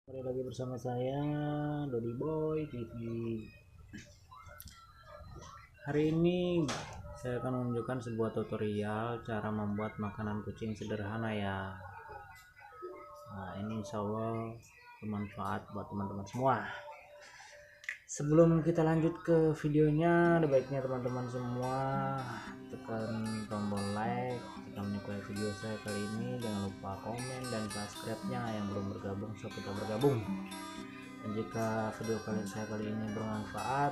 Kembali lagi bersama saya Dodi Boy TV. Hari ini saya akan menunjukkan sebuah tutorial cara membuat makanan kucing sederhana ya. Nah, ini insya Allah bermanfaat buat teman-teman semua. Sebelum kita lanjut ke videonya, ada baiknya teman-teman semua tekan tombol like jika menyukai video saya kali ini. Jangan lupa komen dan subscribe-nya yang belum bergabung, so kita bergabung. Dan jika video saya kali ini bermanfaat,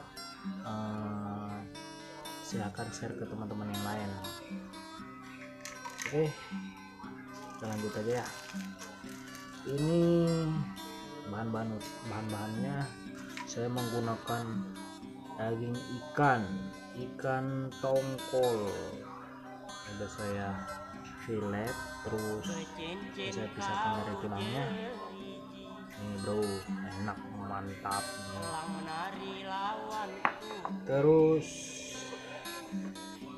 silahkan share ke teman-teman yang lain. Oke, kita lanjut aja ya. Ini bahan-bahannya saya menggunakan daging ikan tongkol. Udah saya fillet, terus saya pisahkan dari tulangnya. Ini bro, enak, mantap nih. Terus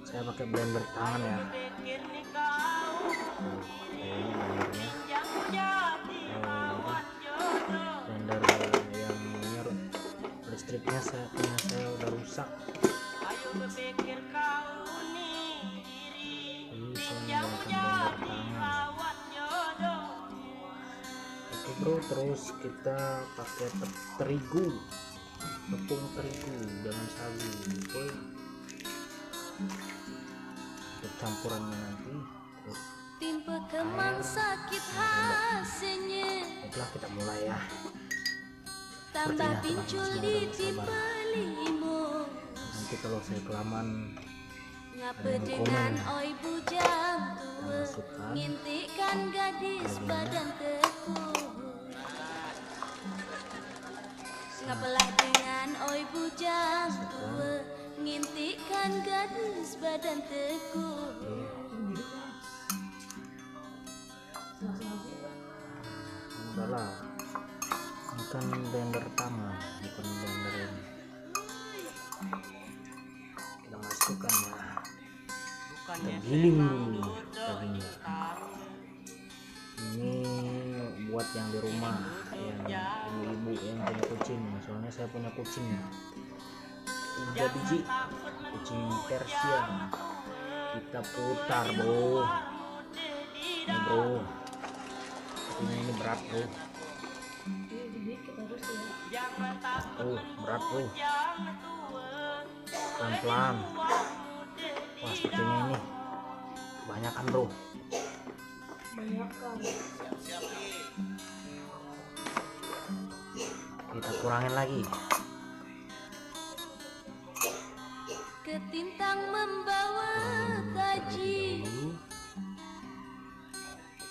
saya pakai blender tangan ya. Ini blendernya, blender yang listriknya saya udah rusak. Jadi saya menggunakan blender tangan. Oke bro, terus kita pakai tepung terigu, jangan sagu. Oke, untuk campurannya nanti. Terus timpa kemang sakit hasilnya. Baiklah, kita mulai ya. Tambah pincul di timpa limo. Nanti kalau saya kelamaan Ngapa dengan oi bujang tua, masukkan ngintikan gadis badan teguh. Ngapalah dengan oi bujang tua, ngintikan gadis badan teguh. Udahlah, ini kan blender tangan, bukan blender ini. Kita masukkan ya, kita giling dulu dagingnya. Ini buat yang di rumah, yang ibu-ibu yang punya kucing. Soalnya saya punya kucing 3 biji kucing Persia. Kita putar bro, ini bro, ini berat bro. Berat bro, pelan-pelan. Wah, sepertinya ini kebanyakan bro. Kita kurangin lagi. Ketintang membawa taji,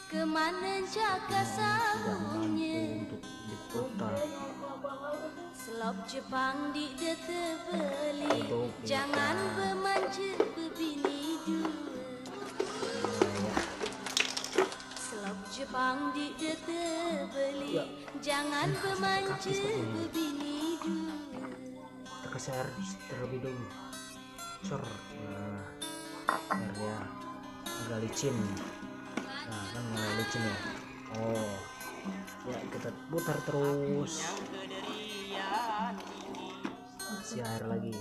kemana jaka sahurnya. Untuk diputar. Selop Jepang di beli, jangan bermanja berbini dua. Selop Jepang di beli, jangan bermanja berbini dua. Kita kasih air terlebih dulu. Nah, airnya agak licin. Nah, kan mulai licin ya. Oh ya, kita putar terus. Kasih air lagi.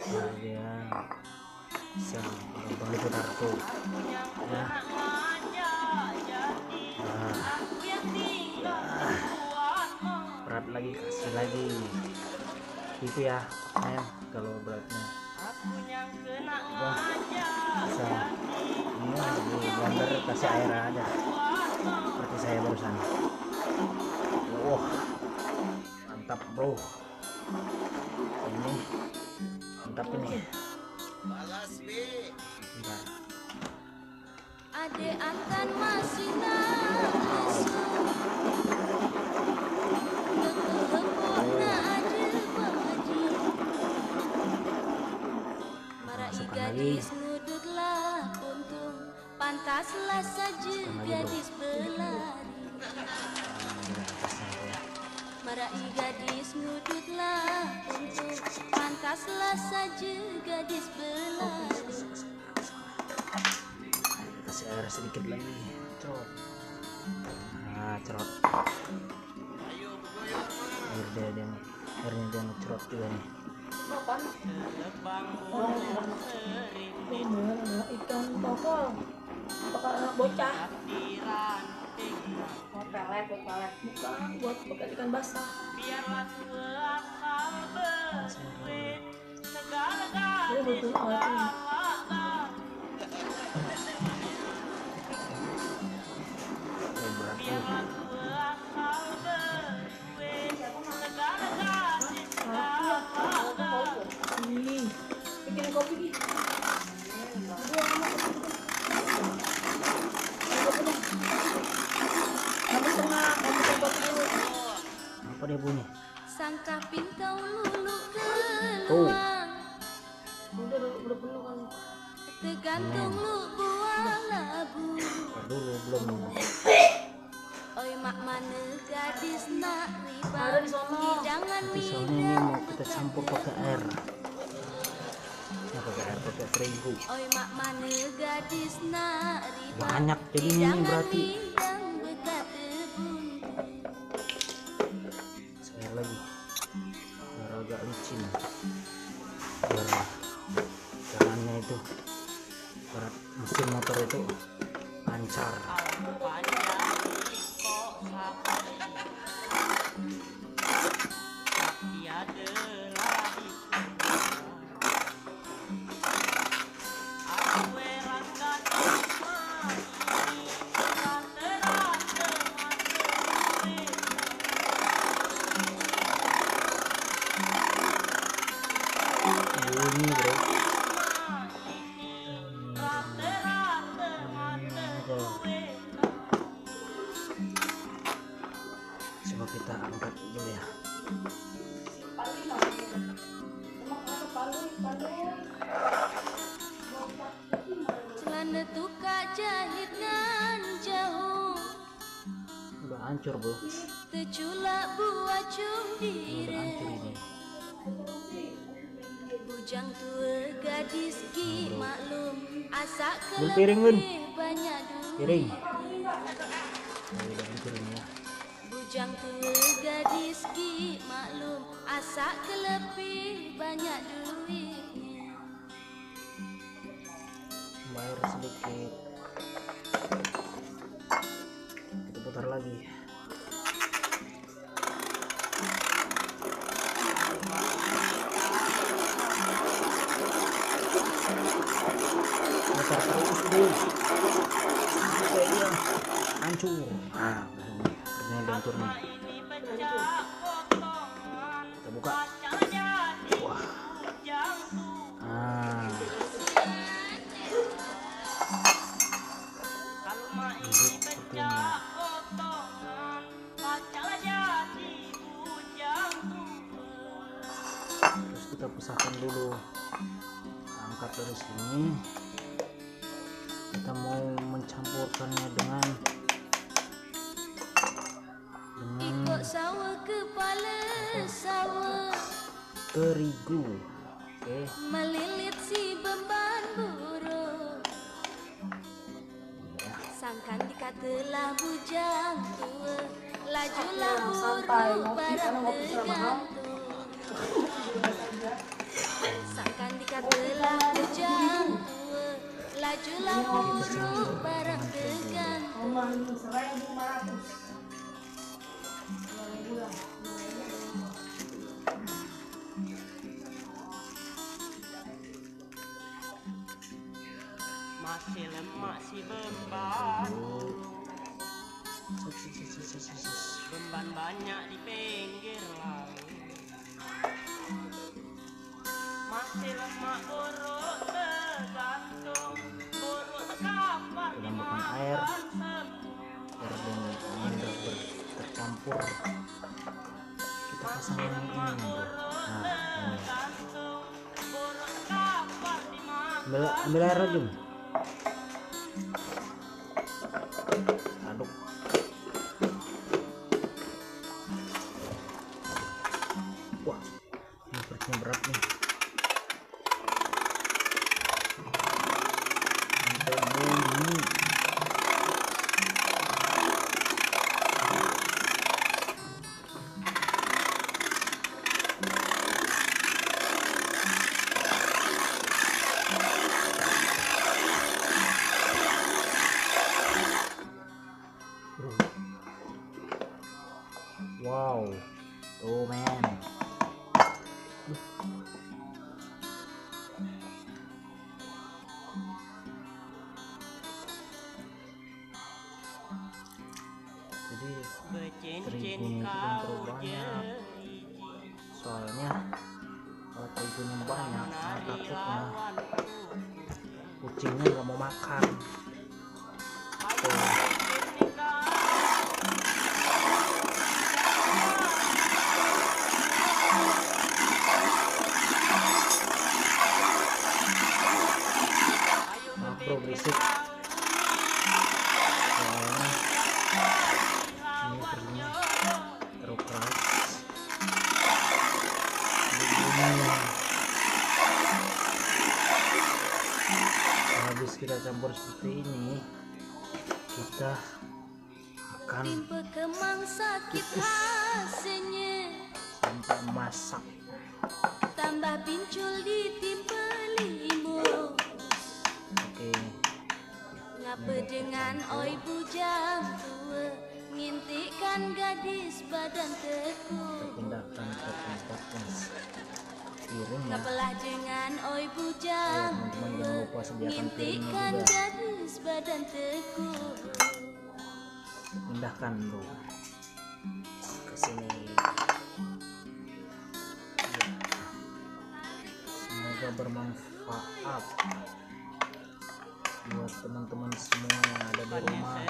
Nah, dia bisa gampang diputar tuh ya. Berat lagi, kasih lagi itu ya, kalau beratnya bisa ini di blender, kasih air aja seperti saya barusan. Wah, mantap bro, ini mantap ini. Bentar. Ade akan masih nafsu, gadis ngudutlah untung, pantaslah saja gadis berlari. Marai gadis ngudutlah untung, pantaslah saja gadis berlari. Kasih air sedikit lagi. Cok. airnya dia ngecrot juga nih. Apaan? Ikan tokol. Bakal anak bocah. Oh, pelet, buat pelet. Bukan, buat pakai ikan basah. Ini betul banget. Oh, berat nih. Ih, bikin kopi nih. Aduh, amat kopi dong. Kamu tengah, kamu kopi dulu. Apa dia bunyi? Sangka pintau lulu Tuh. keluang, Udah penuh kan. tergantung lu buah labu. Ntar dulu belum. Oi mak mana gadis nak riba, Ada di sono. jangan Tapi soalnya ini mau kita campur pakai air. Ya pakai air, pakai terigu. Oi mak mana gadis nak riba, Banyak jadi ini berarti. yang berkata buntu. Sekali lagi. Biar agak licin. Biar jalannya itu, berat mesin motor itu lancar. Bunyi bro. Coba kita angkat dulu ya. Celana tuka jahit ngan jauh, Udah hancur bro. terculak buah cum Ini udah dire. hancur ini. Bujang tua gadis ki maklum, asak Bun, piring, Bun. kelebih banyak duit. Piring. Oh, udah hancur ini ya. Bujang tua gadis ki maklum, asak kelebih banyak duitnya. Bayar sedikit. Kita putar lagi. Putar terus bro. Sampai dia hancur. Nah, ini udah hancur nih. Kita buka. Wah. Ah. Jadi seperti ini ya. Terus kita pisahkan dulu. Kita angkat dari sini. Kita mau mencampurkannya dengan Ikut sawah kepala sawah, terigu. Oke. melilit si beban buruk. Ya. Sangkan dikatalah bujang tua, lajulah Sampai buruk ngopi, barang karena ngopi sudah mahal. tergantung. Sangkan dikatalah bujang tua, lajulah buruk barang tergantung. Oman 1.500. Masih lemak si beban, beban banyak di pinggir laut. Masih lemak buruk tergantung, buruk terkapar Kita tambahkan air dimakan biar dia mudah tercampur. Kita pasang yang ini bro. Nah, ini. tergantung, buruk terkapar dimakan. Ambil air lagi. Aduk. Wah, ini perutnya berat nih. Sampai bunyi. bro. Wow, tuh men. Jadi terigunya itu kan terlalu banyak, soalnya kalau terigunya banyak takutnya kucingnya nggak mau makan. Tuh. Maaf bro, berisik soalnya ini kerjanya terlalu keras. Habis kita campur seperti ini, kita akan Timpa kemang sakit rasanya, sampai masak. tambah pincul ditimpa limus. Oke, Ngapa dengan oi bujang tua ngintikan gadis badan tekuk. pindahkan ke tempat yang piring ya. Ngapalah dengan oi Ayo bujang teman-teman, jangan lupa sediakan piringnya ngintikan juga. gadis badan tekuk. Pindahkan bro ke sini ya. Semoga bermanfaat buat teman-teman semua yang ada di rumah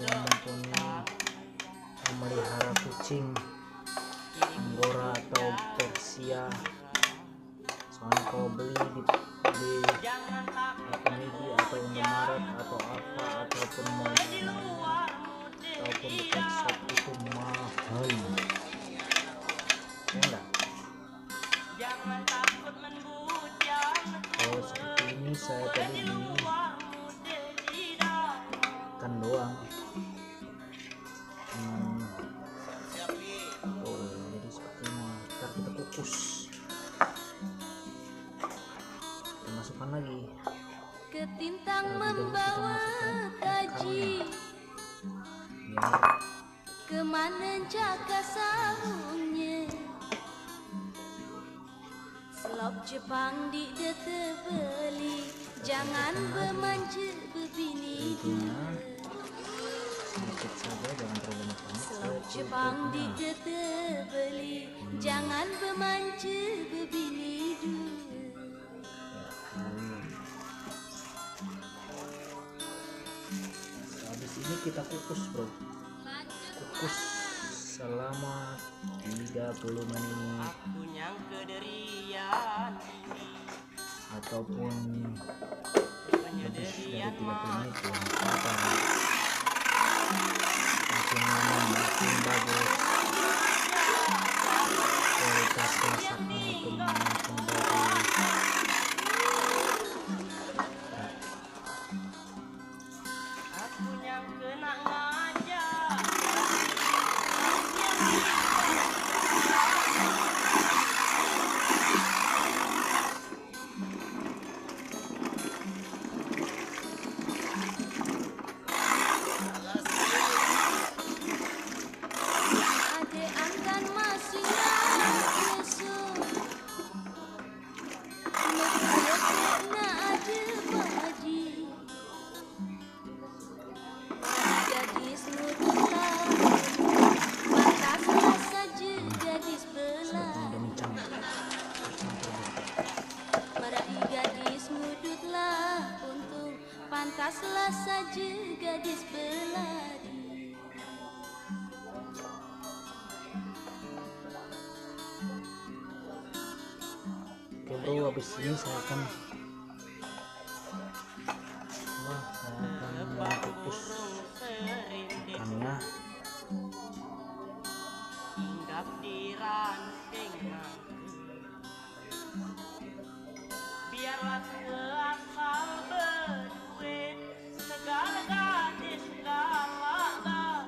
yang mempunyai memelihara kucing Anggora atau Persia. Soalnya kalau beli di Tokopedia atau Indomaret atau apa ataupun mau ataupun di pet shop itu mahal ya enggak. Kalau seperti ini saya tadi beli ikan doang. Oh, jadi seperti ini. Ntar kita kukus, kita masukkan lagi. Ketintang Terlebih dahulu kita membawa masukkan taji, ya. kemana jaka sarungnya. Selop Jepang di beli, jangan bermanja berbini Itunya sedikit saja, jangan terlalu banyak banget. Selop Jepang di beli, jangan bermanja berbini dua. Habis ini kita kukus bro, kukus selama 30 menit ataupun lebih dari 30 menit ya, apa makin lama makin bagus, kualitas masaknya itu makin bagus. Ade angkan masih esok, na ada baji. Gadis nurutlah, pantaslah saja gadis belah. Udah mencang. Merai gadis mudutlah untung, pantaslah saja gadis berlari. Oke bro, habis ini saya akan kukus ikannya. Hinggap di ranting mangku, biarlah asal berduit, segala gadis galak.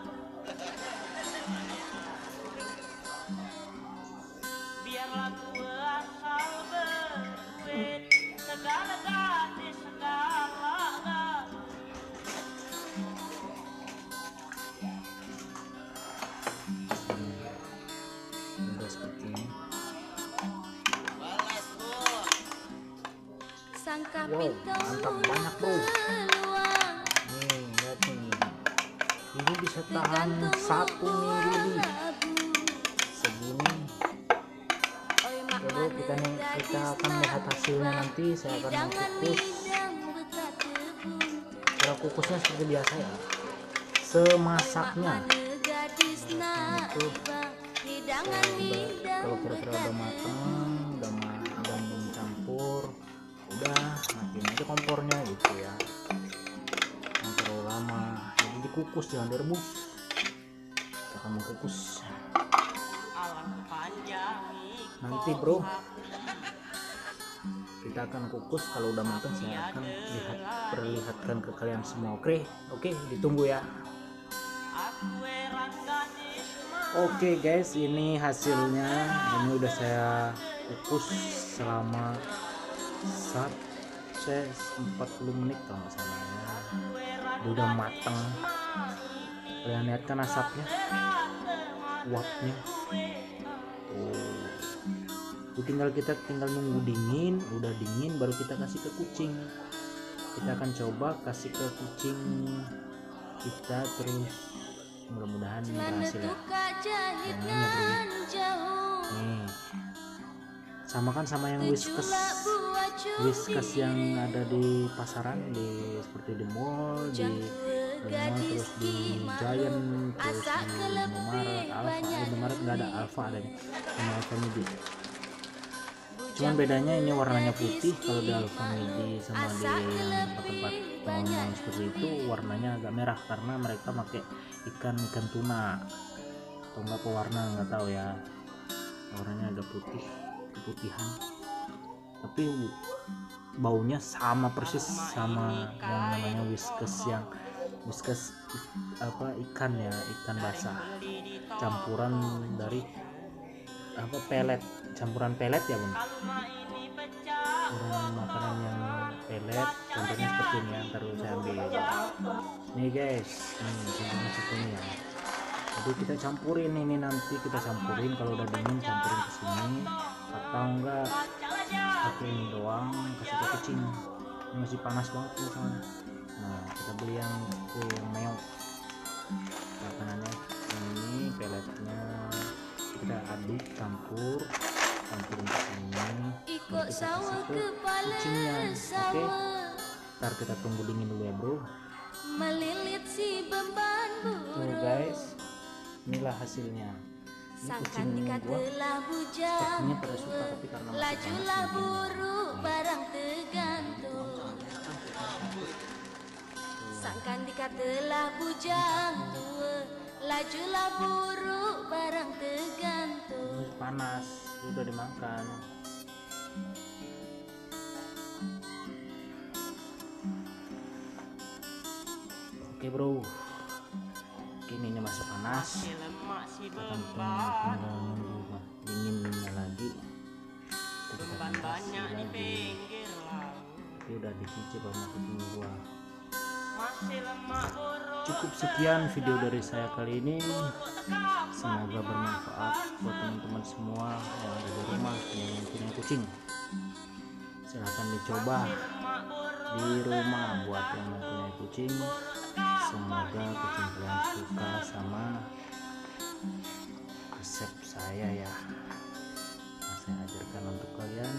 Biarlah asal berduit, tapi mantap banyak bro. peluang Nih lihat nih, ini bisa tahan 1 mili lebih segini. oi mak Oke bro, kita akan lihat hasilnya nanti. Saya akan mengukus. Cara kukusnya seperti biasa ya, semasaknya. Itu kalau kira-kira udah mateng, udah mencampur, udah matiin aja kompornya gitu ya, jangan terlalu lama. Jadi dikukus, jangan direbus. Kita akan mengukus nanti bro. Kita akan kukus, kalau udah matang saya akan perlihatkan ke kalian semua. Oke, ditunggu ya. Oke guys, ini hasilnya. Ini udah saya kukus selama 40 menit kalau nggak salah ya. Udah matang. Kalian lihat kan asapnya, uapnya. Kita tinggal nunggu dingin. Udah dingin baru kita kasih ke kucing. Kita akan coba kasih ke kucing kita, terus mudah-mudahan berhasil ya. Nih, sama kan sama yang whiskas yang ada di pasaran, seperti di mall, terus di Giant, terus di Indomaret, Indomaret nggak ada Alfa, ada Alfa Midi. Cuman bedanya ini warnanya putih. Kalau di Alfa Midi sama di tempat-tempat mall seperti itu warnanya agak merah, karena mereka pakai ikan tuna atau enggak pewarna, nggak tahu ya, warnanya agak putih, keputihan. Tapi baunya sama persis sama yang namanya whiskas ikan ya, ikan basah campuran dari campuran pelet ya bun, makanan yang pelet. Contohnya seperti ini ya, ntar dulu saya ambil nih guys, contohnya seperti ini ya. Jadi kita campurin ini, nanti kita campurin kalau udah dingin, campurin ke sini, atau enggak pakai ini doang, kasih ke kucing. Ini masih panas banget nih soalnya. Nah, kita beli yang meong makanannya. Ini peletnya kita aduk, campurin ke sini, baru kita kasih ke kucingnya. Oke, ntar kita tunggu dingin dulu ya bro. Tuh guys, inilah hasilnya. Ini kucing gua sepertinya pada suka, tapi karena masih Sangkan dikatalah bujang tua, lajulah buruk barang tergantung. ini panas, udah dimakan. Oke bro, ini masih panas, akan tunggu dinginnya lagi. Kita kasih lagi. Tapi udah dicicip sama kucing gua. Cukup sekian video dari saya kali ini, semoga bermanfaat buat teman-teman semua yang ada di rumah yang punya kucing. Silahkan dicoba di rumah buat yang mempunyai kucing. Semoga kucing kalian suka sama resep saya ya, yang saya ajarkan untuk kalian.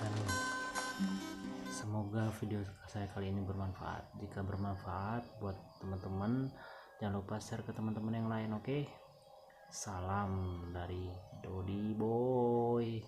Dan semoga video saya kali ini bermanfaat. Jika bermanfaat buat teman-teman, jangan lupa share ke teman-teman yang lain. Oke, salam dari Dodi Boy.